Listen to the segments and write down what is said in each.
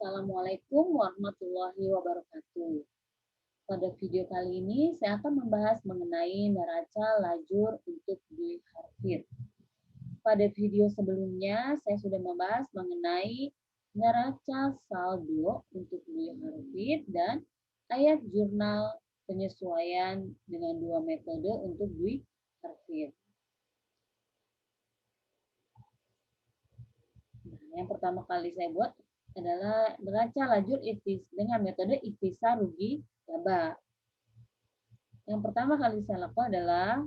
Assalamualaikum warahmatullahi wabarakatuh. Pada video kali ini, saya akan membahas mengenai neraca lajur untuk Dwi Harfid. Pada video sebelumnya, saya sudah membahas mengenai neraca saldo untuk Dwi Harfid dan ayat jurnal penyesuaian dengan dua metode untuk Dwi Harfid. Nah, yang pertama kali saya buat adalah neraca lajur dengan metode ikhtisar rugi laba. Yang pertama kali saya lakukan adalah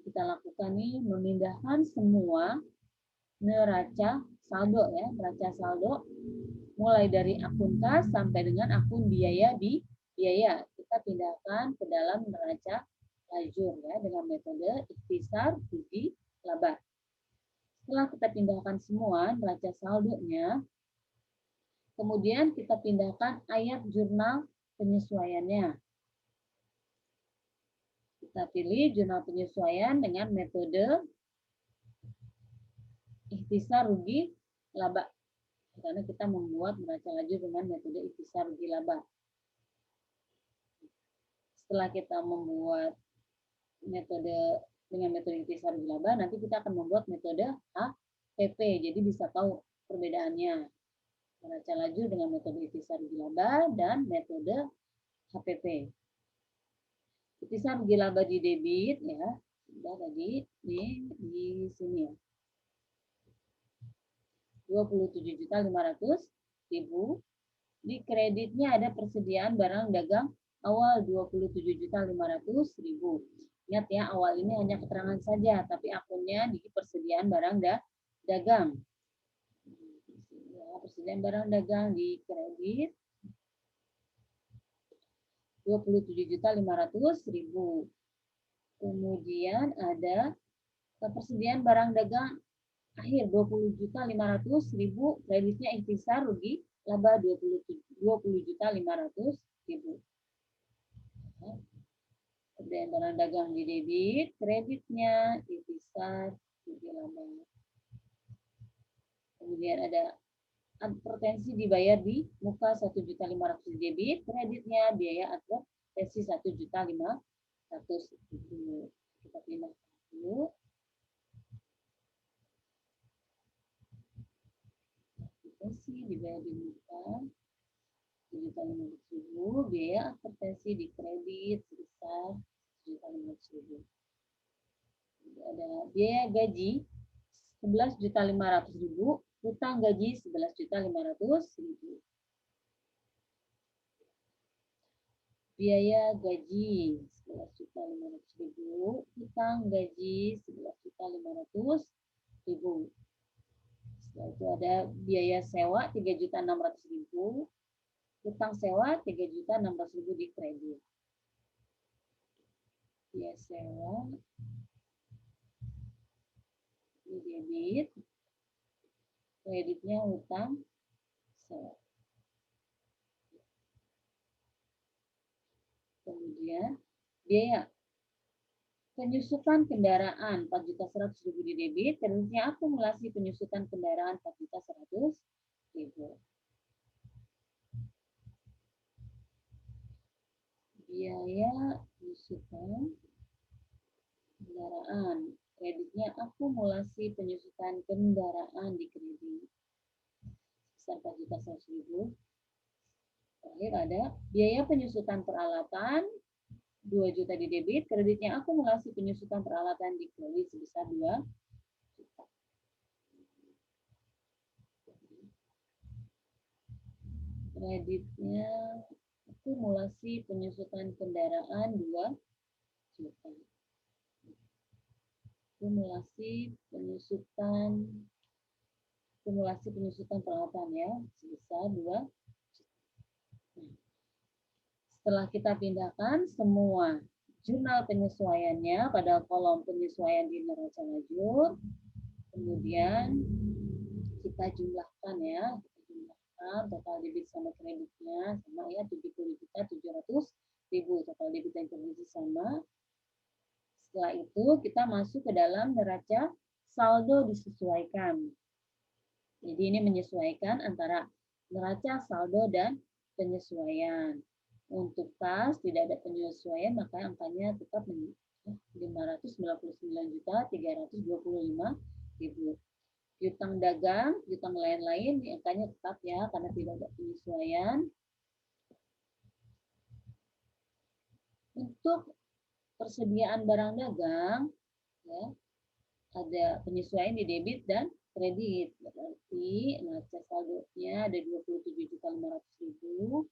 kita lakukan nih memindahkan semua neraca saldo ya, neraca saldo mulai dari akun kas sampai dengan akun biaya di biaya. Kita pindahkan ke dalam neraca lajur ya dengan metode ikhtisar rugi laba. Setelah kita pindahkan semua neraca saldonya, kemudian kita pindahkan ayat jurnal penyesuaiannya. Kita pilih jurnal penyesuaian dengan metode ikhtisar rugi laba. Karena kita membuat neraca lajur dengan metode ikhtisar rugi laba. Setelah kita membuat metode dengan metode ikhtisar rugi laba, nanti kita akan membuat metode HPP. Jadi bisa tahu perbedaannya. Neraca lajur dengan metode ikhtisar rugi laba dan metode HPP. Ikhtisar rugi laba di debit ya, sudah tadi di sini ya. 27.500.000. Di kreditnya ada persediaan barang dagang awal 27.500.000. Ingat ya, awal ini hanya keterangan saja, tapi akunnya di persediaan barang dagang. Persediaan barang dagang di kredit 27.500.000. Kemudian ada persediaan barang dagang akhir 20.500.000, kreditnya ikhtisar rugi laba 20.500.000. Persediaan barang dagang di debit, kreditnya ikhtisar rugi laba. Kemudian ada advertensi dibayar di muka 1.500.000 di debit, kreditnya biaya advertensi 1.500.000. Kita pindah dulu. Advertensi dibayar di muka 7.500.000, biaya advertensi di kredit sebesar 7.500.000. Ada biaya gaji 11.500.000, utang gaji 11.500.000. Biaya gaji 11.500.000, utang gaji 11.500.000. Setelah itu ada biaya sewa 3.600.000, utang sewa 3.600.000 di kredit. Biaya sewa di debit, kreditnya utang sewa. Kemudian biaya penyusutan kendaraan 4.100.000 di debit, kreditnya akumulasi penyusutan kendaraan 4.100.000. Biaya penyusutan kendaraan, kreditnya akumulasi penyusutan kendaraan di kredit sebesar 4.100.000. Terakhir ada biaya penyusutan peralatan 2 juta di debit, kreditnya akumulasi penyusutan peralatan di kredit sebesar 2 juta. Kreditnya akumulasi penyusutan kendaraan 2 juta. Akumulasi penyusutan peralatan ya sebesar 2 juta. Setelah kita pindahkan semua jurnal penyesuaiannya pada kolom penyesuaian di neraca lajur, kemudian kita jumlahkan ya, total debit sama kreditnya sama ya 70.700.000, total debit dan kredit sama. Setelah itu kita masuk ke dalam neraca saldo disesuaikan. Jadi ini menyesuaikan antara neraca, saldo, dan penyesuaian. Untuk kas tidak ada penyesuaian, maka angkanya tetap 599.325.000. Piutang dagang, piutang lain-lain, angkanya tetap ya, karena tidak ada penyesuaian. Untuk persediaan barang dagang, ya, ada penyesuaian di debit dan kredit. Berarti neraca saldonya ada 27.500.000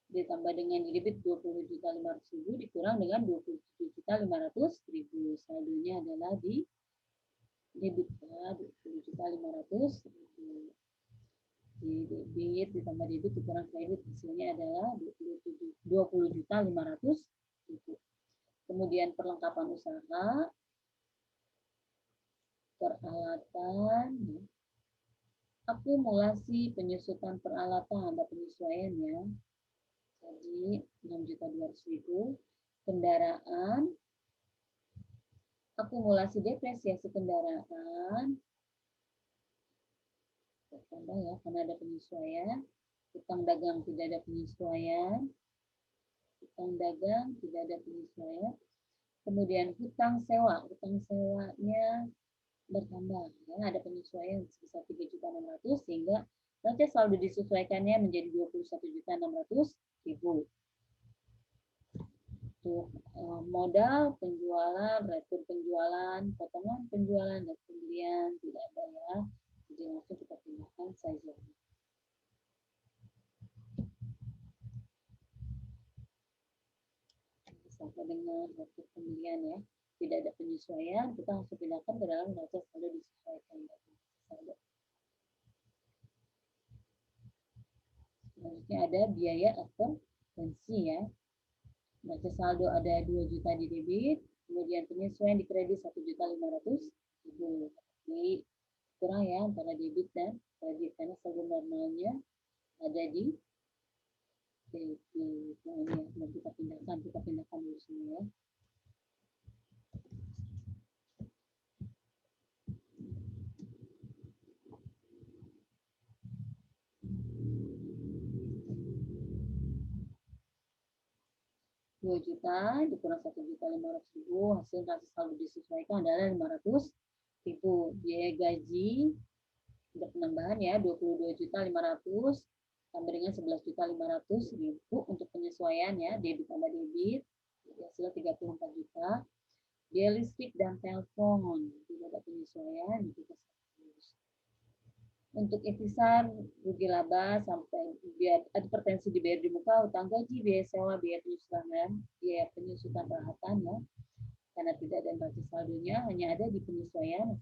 ditambah dengan di debit 20.500.000 dikurang dengan 27.500.000. Saldonya adalah di debit ya, 20.500.000. Di debit ditambah debit dikurang kredit hasilnya adalah 20.500.000. Kemudian perlengkapan usaha, peralatan, akumulasi penyusutan peralatan, ada penyesuaiannya. Jadi 6.200.000. Kendaraan, akumulasi depresiasi kendaraan, tambah ya karena ada penyesuaian. Utang dagang tidak ada penyesuaian. Utang dagang tidak ada penyesuaian. Kemudian hutang sewanya bertambah ya, ada penyesuaian sebesar 3.600.000 sehingga neraca saldo disesuaikannya menjadi 21.600.000. Untuk modal penjualan, retur penjualan, potongan penjualan dan pembelian tidak ada ya. Jadi langsung kita pindahkan saja. Sampai dengan retur pembelian ya. Tidak ada penyesuaian, kita langsung pindahkan ke dalam neraca saldo disesuaikan. Selanjutnya ada biaya akuntansi ya. Neraca saldo ada 2 juta di debit, kemudian penyesuaian di kredit 1.500.000. Jadi kurang ya antara debit dan kredit karena saldo normalnya ada di debit. Nah ini ya, kita pindahkan dulu semua ya. 2 juta dikurang 1.500.000, hasil neraca saldo disesuaikan adalah 500.000. Biaya gaji ada penambahan ya 22.500.000 tambah dengan 11.500.000 untuk penyesuaian ya, debit tambah debit hasil 34 juta. Biaya listrik dan telepon tidak ada penyesuaian juga. Untuk ikhtisar rugi laba sampai biaya advertensi dibayar di muka, utang gaji, biaya sewa, biaya penyusutan peralatan ya. Karena tidak ada neraca saldonya, hanya ada di penyesuaian.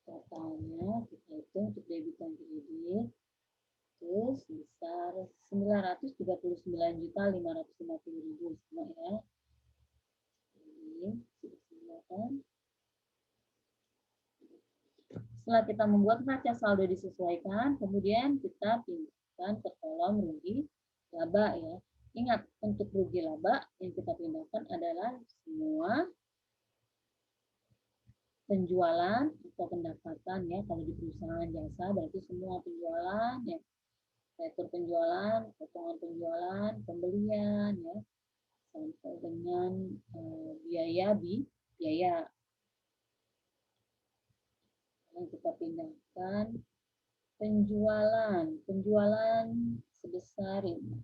Totalnya kita hitung untuk debit dan kredit terus besar 939.550.000 semua ya. Setelah kita membuat neraca saldo disesuaikan, kemudian kita pindahkan ke kolom rugi laba ya. Ingat, untuk rugi laba yang kita pindahkan adalah semua penjualan atau pendapatan ya. Kalau di perusahaan jasa berarti semua penjualan ya. Retur penjualan, potongan penjualan, pembelian ya. Sampai dengan biaya. Yang kita pindahkan penjualan sebesar ini.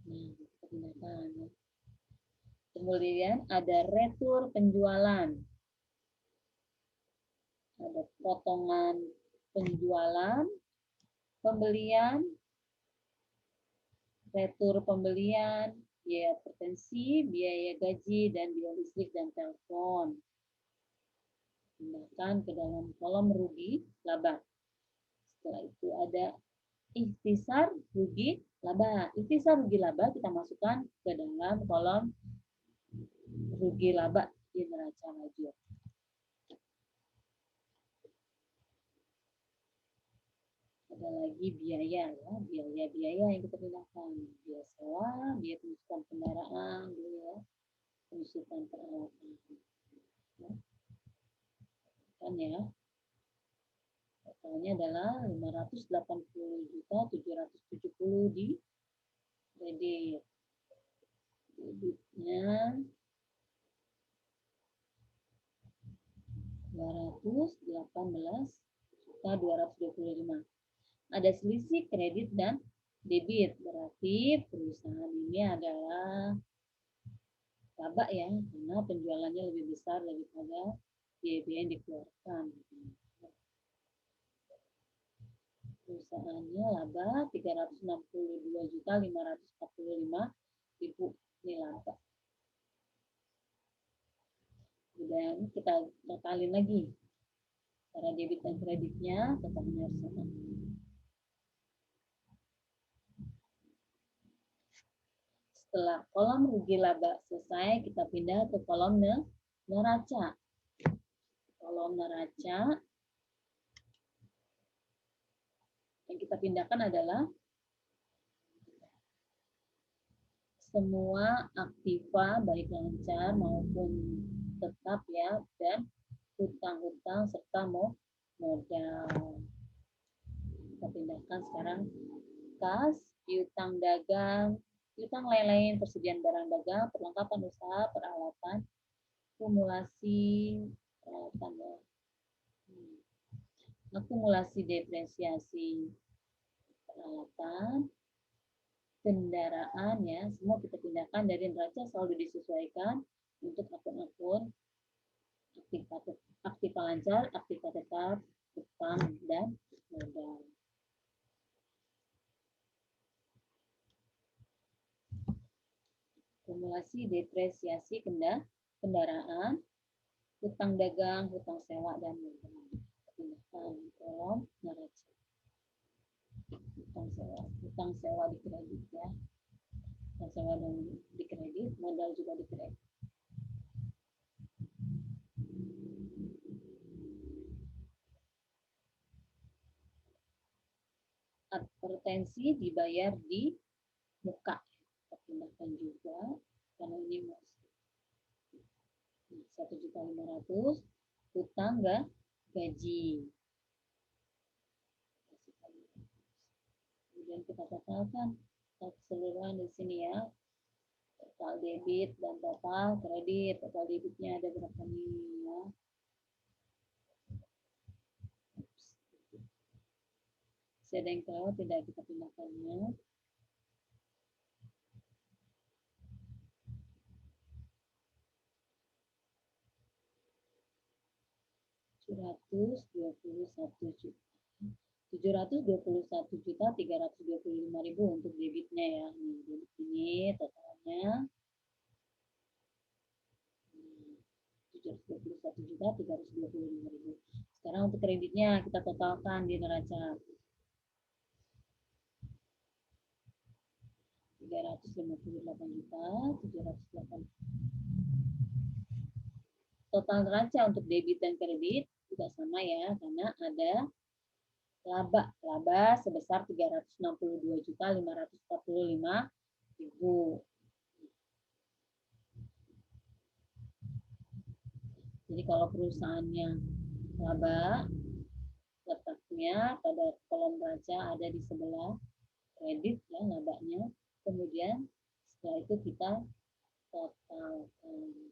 Nah, kita pindahkan ya. Kemudian ada retur penjualan. Ada potongan penjualan, pembelian, retur pembelian, biaya advertensi, biaya gaji, dan biaya listrik dan telepon. Pindahkan ke dalam kolom rugi laba. Setelah itu ada ikhtisar rugi laba. Ikhtisar rugi laba kita masukkan ke dalam kolom rugi laba di neraca lajur. Ada lagi biaya ya, biaya yang kita pindahkan, biaya sewa, biaya penyusutan kendaraan, ya, besutan peralatan. Kan ya, totalnya adalah 580.770 di kredit. Debitnya 218.225. Ada selisih kredit dan debit, berarti perusahaan ini adalah laba ya, karena penjualannya lebih besar daripada biaya yang dikeluarkan. Perusahaannya laba 362.545.000 ini laba. Kemudian kita totalin lagi cara debit dan kreditnya, totalnya harus sama. Setelah kolom rugi laba selesai, kita pindah ke kolom neraca. Kolom neraca yang kita pindahkan adalah semua aktiva baik lancar maupun tetap ya, dan hutang-hutang serta modal. Kita pindahkan sekarang kas, piutang dagang, piutang lain-lain, persediaan barang dagang, perlengkapan usaha, peralatan, akumulasi peralatan ya. Akumulasi depresiasi peralatan, kendaraan ya, semua kita pindahkan dari neraca saldo disesuaikan untuk akun-akun aktiva lancar, aktiva tetap, hutang dan modal. Akumulasi depresiasi kendaraan, hutang dagang, hutang sewa dan modal. Pindahkan kolom neraca. Hutang sewa di kredit ya. Hutang sewa dan di kredit, modal juga di kredit. Advertensi dibayar di muka. Kita pindahkan juga karena ini masih 1.500.000 hutang gaji. Kemudian kita totalkan keseluruhan di sini ya. Total debit dan total kredit. Total debitnya ada berapa nih ya? Masih ada yang kelewat tidak kita pindahkannya. $721.325.000 untuk debitnya ya. Nih, debit ini totalnya 721.325.000. Sekarang untuk kreditnya kita totalkan di neraca 358.708. Total neraca untuk debit dan kredit juga sama ya, karena ada laba sebesar 362.545.000. Jadi kalau perusahaannya laba, letaknya pada kolom neraca ada di sebelah kredit ya labanya. Kemudian setelah itu kita totalkan.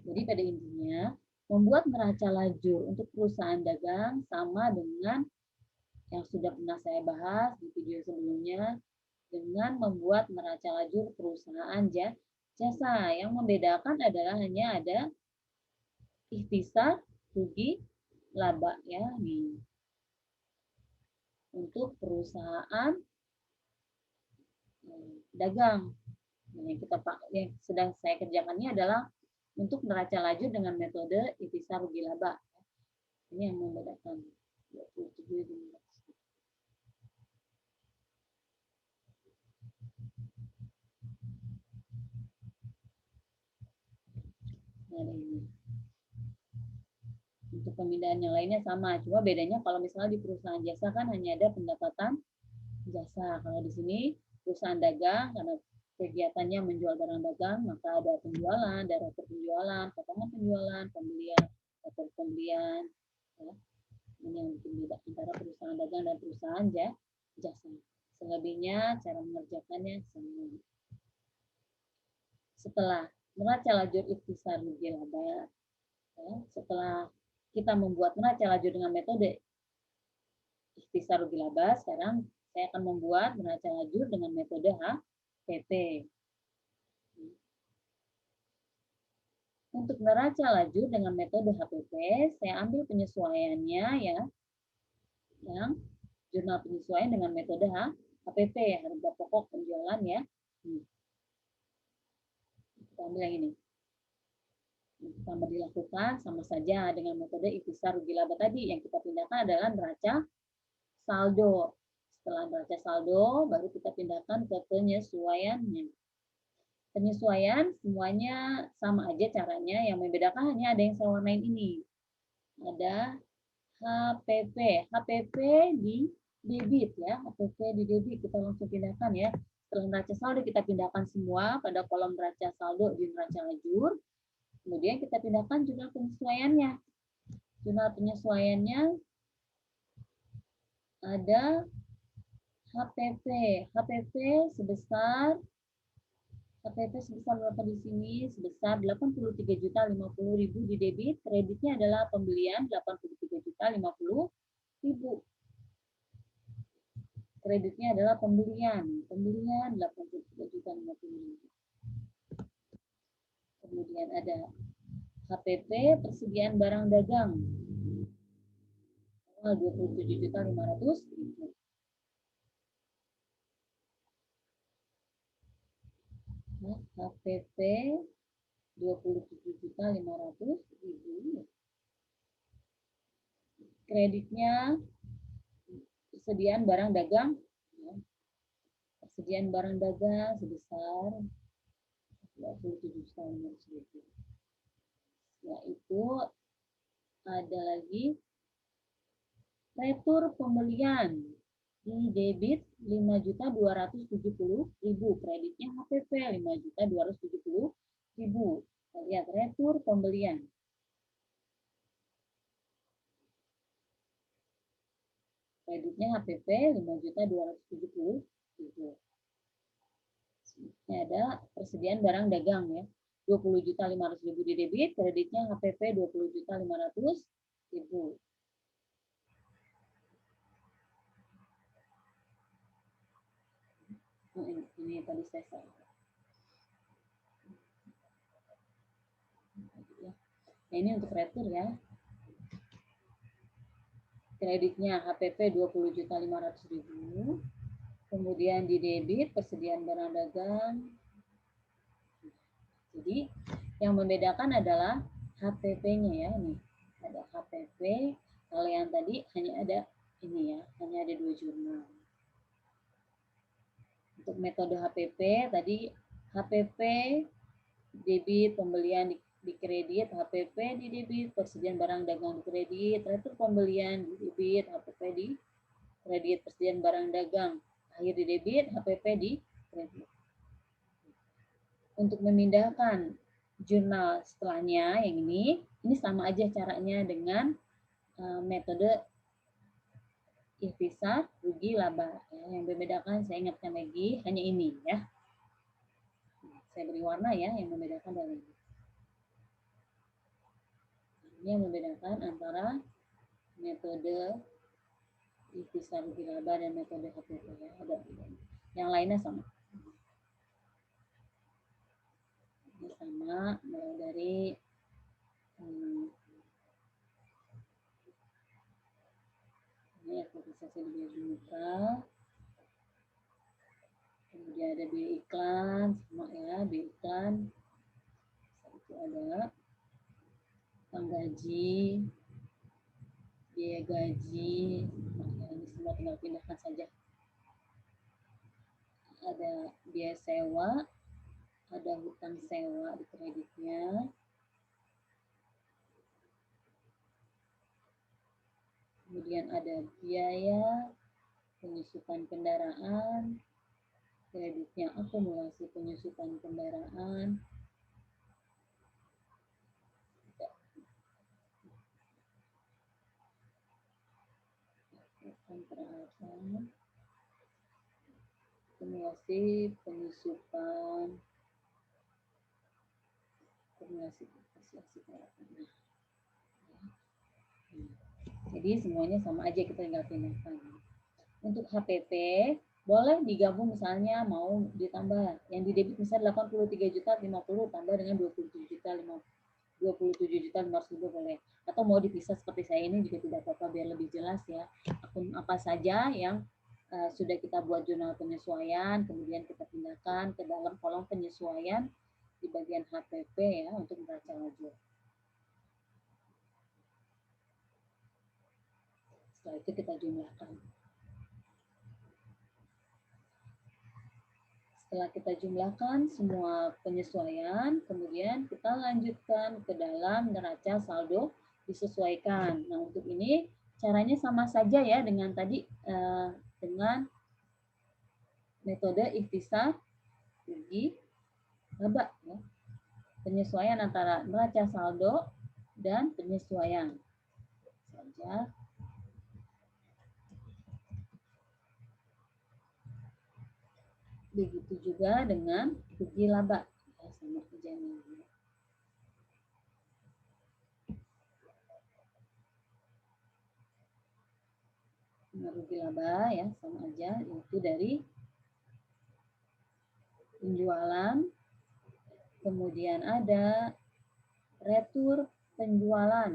Jadi pada intinya membuat neraca lajur untuk perusahaan dagang sama dengan yang sudah pernah saya bahas di video sebelumnya dengan membuat neraca lajur perusahaan jasa. Yang membedakan adalah hanya ada ikhtisar, rugi, laba ya nih. Untuk perusahaan dagang. Yang sedang saya kerjakannya adalah untuk neraca lajur dengan metode ikhtisar rugi laba. Ini yang membedakan 27. Nah, ini. Untuk pemindahan yang lainnya sama, cuma bedanya kalau misalnya di perusahaan jasa kan hanya ada pendapatan jasa. Kalau di sini perusahaan dagang karena kegiatannya menjual barang dagang, maka ada penjualan, ada retur penjualan, potongan penjualan, pembelian, retur pembelian. Ya. Ini yang bikin beda antara perusahaan dagang dan perusahaan jasa. Selebihnya cara mengerjakannya sama. Setelah neraca lajur ikhtisar rugi laba, ya, setelah kita membuat neraca lajur dengan metode ikhtisar rugi laba, sekarang saya akan membuat neraca lajur dengan metode HPP. Untuk neraca lajur dengan metode HPP, saya ambil penyesuaiannya ya, yang jurnal penyesuaian dengan metode HPP, harga pokok penjualan ya. Kita ambil yang ini. Sama dilakukan sama saja dengan metode ikhtisar rugi laba tadi. Yang kita pindahkan adalah neraca saldo. Setelah neraca saldo, baru kita pindahkan ke penyesuaiannya. Penyesuaian semuanya sama aja caranya, yang membedakan hanya ada yang saya warnain ini. Ada HPP. HPP di debit ya, HPP di debit kita langsung pindahkan ya. Setelah neraca saldo kita pindahkan semua pada kolom neraca saldo di neraca lajur. Kemudian kita pindahkan jurnal penyesuaiannya. Jurnal penyesuaiannya ada HPP. HPP sebesar berapa di sini? Sebesar 83.050.000 di debit. Kreditnya adalah pembelian 83.050.000. Kreditnya adalah pembelian 83.050.000. Kemudian ada HPP persediaan barang dagang 27.500.000. Nah, HPP 27.500.000. Kreditnya persediaan barang dagang, persediaan barang dagang sebesar 27.500.000. Yaitu ada lagi retur pembelian di debit 5.270.000, kreditnya HPP 5.270.000. Kita lihat retur pembelian. Kreditnya HPP 5.270.000. Ini ada persediaan barang dagang ya. 20.500.000 di debit, kreditnya HPP 20.500.000. Ini tadi saya salah. Nah, ini untuk retur ya. Kreditnya HPP 20.500.000. Kemudian di debit persediaan barang dagang. Jadi yang membedakan adalah HPP-nya ya, nih. Ada HPP, kalau yang tadi hanya ada ini ya, hanya ada 2 jurnal. Untuk metode HPP tadi HPP debit pembelian di kredit, HPP di debit persediaan barang dagang di kredit, retur pembelian di debit, HPP di kredit persediaan barang dagang akhir di debit, HPP di kredit. Untuk memindahkan jurnal setelahnya yang ini sama aja caranya dengan metode ikhtisar rugi laba. Ya, yang membedakan saya ingatkan lagi hanya ini ya. Saya beri warna ya yang membedakan dari ini. Ini yang membedakan antara metode ikhtisar rugi laba dan metode HPP ya. Ada yang lainnya sama. Ini sama mulai dari ini aktualisasi di biaya muka. Kemudian ada biaya iklan, sama ya, biaya iklan. Itu ada utang gaji, biaya gaji, nah, ini semua tinggal pindahkan saja. Ada biaya sewa, ada hutang sewa di kreditnya. Kemudian ada biaya penyusutan kendaraan, kreditnya akumulasi penyusupan kendaraan, peralatan, akumulasi penyusupan, akumulasi peralatan. Jadi semuanya sama aja, kita tinggal pindahkan. Untuk HPP boleh digabung, misalnya mau ditambah yang di debit misalnya 83 juta 50 tambah dengan 27 juta 500.000 boleh, atau mau dipisah seperti saya ini juga tidak apa-apa, biar lebih jelas ya akun apa saja yang sudah kita buat jurnal penyesuaian, kemudian kita pindahkan ke dalam kolom penyesuaian di bagian HPP ya untuk neraca lajur. Setelah itu kita jumlahkan. Setelah kita jumlahkan semua penyesuaian, kemudian kita lanjutkan ke dalam neraca saldo disesuaikan. Nah, untuk ini caranya sama saja ya dengan tadi, dengan metode ikhtisar rugi laba. Ya. Penyesuaian antara neraca saldo dan penyesuaian. Saja. Begitu juga dengan rugi laba. Ya, sama kerjanya. Rugi laba ya sama aja, itu dari penjualan, kemudian ada retur penjualan.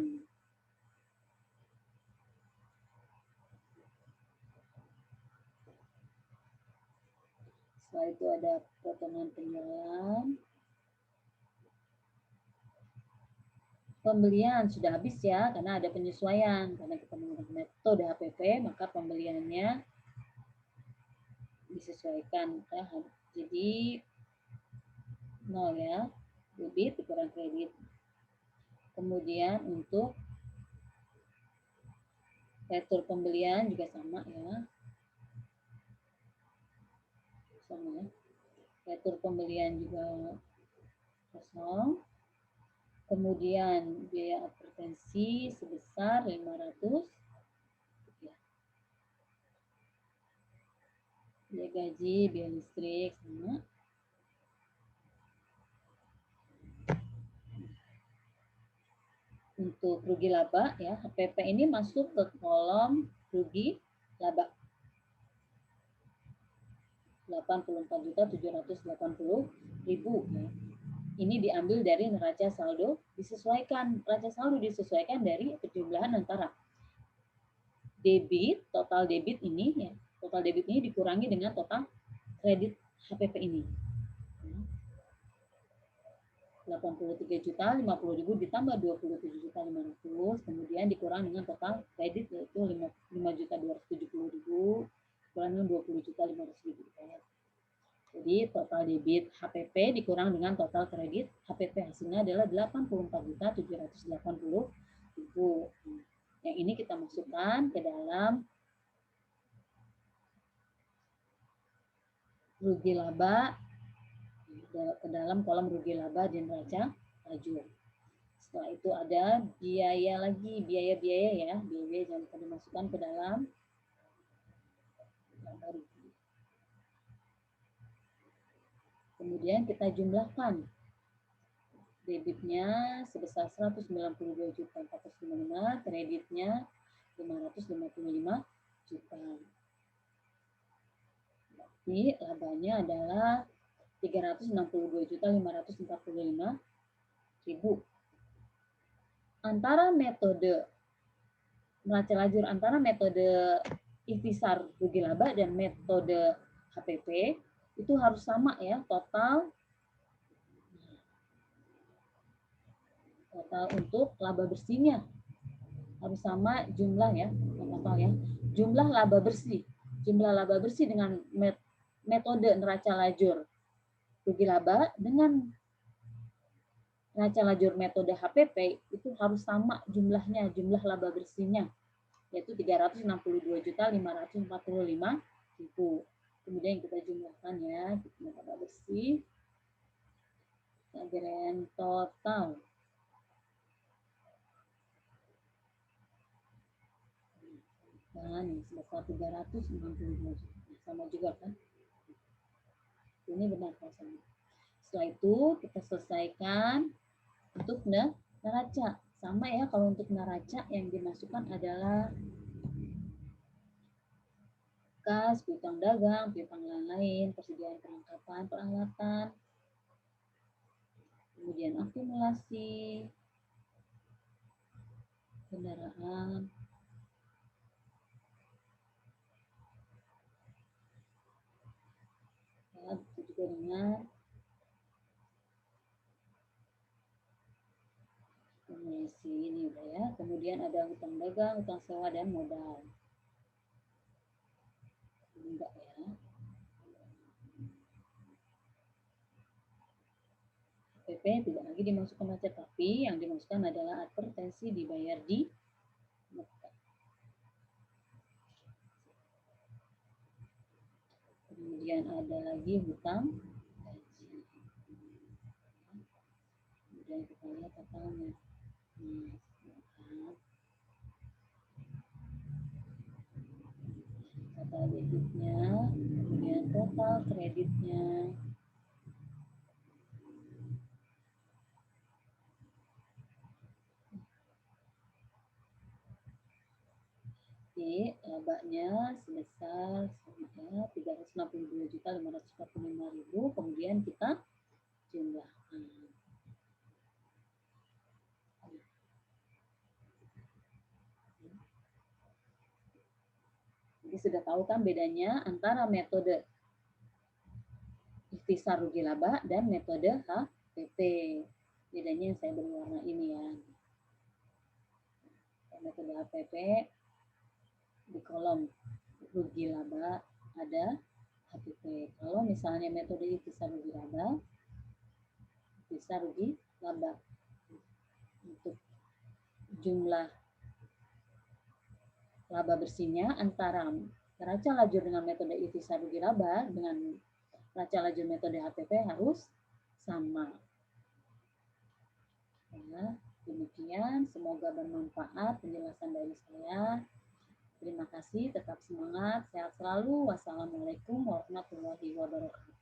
Setelah itu ada potongan penjualan. Pembelian sudah habis ya, karena ada penyesuaian. Karena kita menggunakan metode HPP, maka pembeliannya disesuaikan. Jadi 0 ya, debit dikurang kredit. Kemudian untuk retur pembelian juga sama ya. Sama ya. Retur pembelian juga kosong. Kemudian biaya advertensi sebesar 500. Biaya gaji, biaya listrik sama. Untuk rugi laba ya, HPP ini masuk ke kolom rugi laba. 84.780.000 ya. Ini diambil dari neraca saldo disesuaikan. Neraca saldo disesuaikan dari perjumlahan antara debit, total debit ini ya. Total debit ini dikurangi dengan total kredit HPP ini. 83.050.000 ditambah 27.500, kemudian dikurang dengan total kredit yaitu 5.270.000 kurang dengan 20.500.000. Jadi total debit HPP dikurang dengan total kredit HPP, hasilnya adalah 84.780.000. Yang ini kita masukkan ke dalam rugi laba, ke dalam kolom rugi laba di neraca lajur. Setelah itu ada biaya lagi, biaya-biaya ya, biaya yang akan dimasukkan ke dalam laba rugi. Kemudian kita jumlahkan. Debitnya sebesar 192.455, kreditnya 555 juta. Berarti labanya adalah 362.545.000. Antara metode neraca lajur, antara metode ikhtisar rugi laba dan metode HPP itu harus sama ya, total untuk laba bersihnya harus sama jumlah ya, total ya. Jumlah laba bersih dengan metode neraca lajur rugi laba dengan neraca lajur metode HPP itu harus sama jumlahnya, jumlah laba bersihnya yaitu 362.545.000. Kemudian kita jumlahkan ya, laba bersih. Grand total. Nah, ini sebesar 362 juta. Sama juga kan? Ini benar kan sama. Setelah itu kita selesaikan untuk neraca. Sama ya, kalau untuk neraca yang dimasukkan adalah kas, piutang dagang, piutang lain-lain, persediaan perlengkapan, peralatan, kemudian akumulasi, kendaraan, ya, itu juga dengan akumulasi ini udah ya. Kemudian ada hutang dagang, hutang sewa, dan modal. Enggak ya. PP tidak lagi dimasukkan neraca, tapi yang dimasukkan adalah advertensi dibayar di muka. Kemudian ada lagi hutang gaji. Kemudian kita lihat totalnya. Total debitnya, kemudian total kreditnya. Jadi labanya sebesar 362.545.000, kemudian kita jumlahkan. Jadi sudah tahu kan bedanya antara metode ikhtisar rugi laba dan metode HPP. Bedanya yang saya beri warna ini ya. Metode HPP di kolom rugi laba ada HPP. Kalau misalnya metode ikhtisar rugi laba, ikhtisar rugi laba untuk jumlah laba bersihnya antara neraca lajur dengan metode ikhtisar rugi laba dengan neraca lajur metode HPP harus sama. Ya, demikian, semoga bermanfaat penjelasan dari saya. Terima kasih, tetap semangat, sehat selalu. Wassalamualaikum warahmatullahi wabarakatuh.